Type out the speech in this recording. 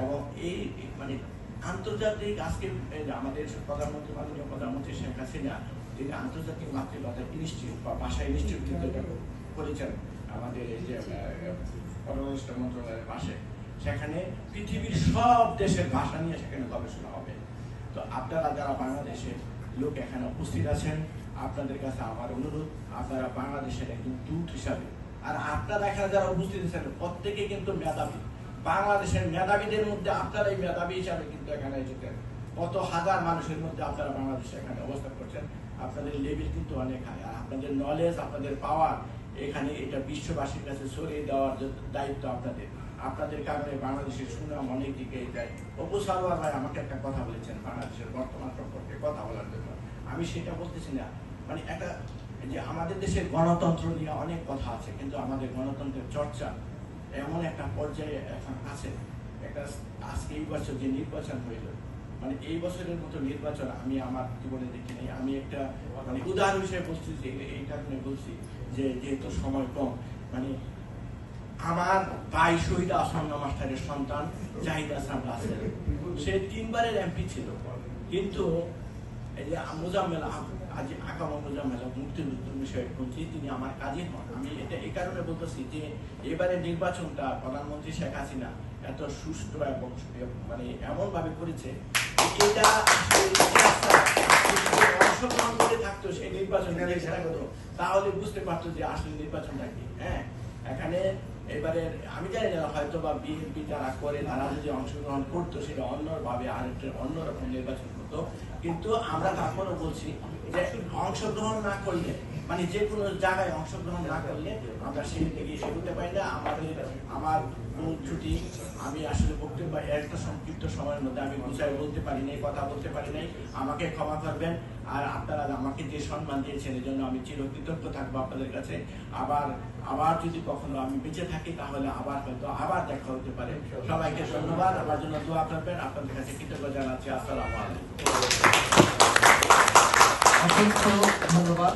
এবং এই মানে আন্তর্জাতিক আজকে আমাদের প্রধানমন্ত্রী মাননীয় প্রধানমন্ত্রী শেখ হাসিনা তিনি আন্তর্জাতিক মাতৃভাষা ইনস্টিটিউট বা ভাষা ইনস্টিটিউট কিন্তু করেছেন আমাদের এই যে পররাষ্ট্র মন্ত্রণালয়ের পাশে। সেখানে পৃথিবীর সব দেশের ভাষা নিয়ে সেখানে গবেষণা হবে। তো আপনারা যারা বাংলাদেশের লোক এখানে উপস্থিত আছেন, আপনাদের কাছে আমার অনুরোধ, আপনারা বাংলাদেশের একজন দূত হিসাবে, আর আপনারা এখানে যারা উপস্থিত আছেন প্রত্যেকে কিন্তু মেধাবী, বাংলাদেশের মেধাবীদের মধ্যে আপনারাই মেধাবী হিসাবে কিন্তু এখানে এসেছেন। কত হাজার মানুষের মধ্যে আপনারা বাংলাদেশে এখানে অবস্থান করছেন, আপনাদের লেভেল কিন্তু অনেক হাই, আর আপনাদের নলেজ, আপনাদের পাওয়ার এখানে এটা বিশ্ববাসীর কাছে ছড়িয়ে দেওয়ার দায়িত্ব আপনাদের। আপনাদের কারণে বাংলাদেশের সুনাম অনেক দিকে যায়। অপু সারোয়ার ভাই আমাকে একটা কথা বলেছেন বাংলাদেশের বর্তমান সম্পর্কে কথা বলার জন্য, আমি সেটা বলতেছি না। মানে একটা যে আমাদের দেশের গণতন্ত্র নিয়ে অনেক কথা আছে, কিন্তু আমাদের গণতন্ত্রের চর্চা এমন একটা পর্যায়ে এখন আছে, একটা আজকে এই বছর যে নির্বাচন হইল, মানে এই বছরের মতো নির্বাচন আমি আমার জীবনে দেখি নাই। আমি একটা মানে উদাহরণ হিসেবে বলছি, যে এই কারণে বলছি যে যেহেতু সময় কম, মানে আমার ভাই শহীদ আসন্ন মাস্টারের সন্তান জাহিদ হাসান রাসেল, সে 3 বারের এমপি ছিল, কিন্তু এই যে মোজাম্মেল আজ আকামা মোজাম্মেল মুক্তিযুদ্ধ বিষয়ে বলছি, তিনি আমার কাজে হন। আমি এটা এই কারণে বলতেছি যে এবারে নির্বাচনটা প্রধানমন্ত্রী শেখ হাসিনা এত সুষ্ঠু এবং মানে এমন ভাবে করেছে, এটা অংশগ্রহণ করে থাকতো সেই নির্বাচন তাহলে বুঝতে পারতো যে আসলে নির্বাচনটা কি। হ্যাঁ, এখানে এবারে আমি জানি না, হয়তো বা বিএনপি যারা করে তারা যদি অংশগ্রহণ করতো সেটা অন্যভাবে আরেকটা অন্যরকম নির্বাচন হতো। কিন্তু আমরা তারপরও বলছি যে অংশগ্রহণ না করলে, মানে যে কোনো জায়গায় অংশগ্রহণ না করলে আমরা সেদিকে গিয়ে সেগুতে পারি না। আমার ছুটি, আমি আসলে বক্তব্য একটা সংক্ষিপ্ত সময়ের মধ্যে আমি গুছায় বলতে পারি নাই, কথা বলতে পারি নাই, আমাকে ক্ষমা করবেন। আর আপনারা আমাকে যে সম্মান দিয়েছেন এই জন্য আমি চিরকৃতজ্ঞ থাকবো আপনাদের কাছে। আবার যদি কখনো আমি বেঁচে থাকি তাহলে আবার দেখা হতে পারে। সবাইকে ধন্যবাদ, আমার জন্য দোয়া করবেন, আপনাদের কাছে কৃতজ্ঞ জানাচ্ছি। আসসালামু আলাইকুম। অসংখ্য ধন্যবাদ।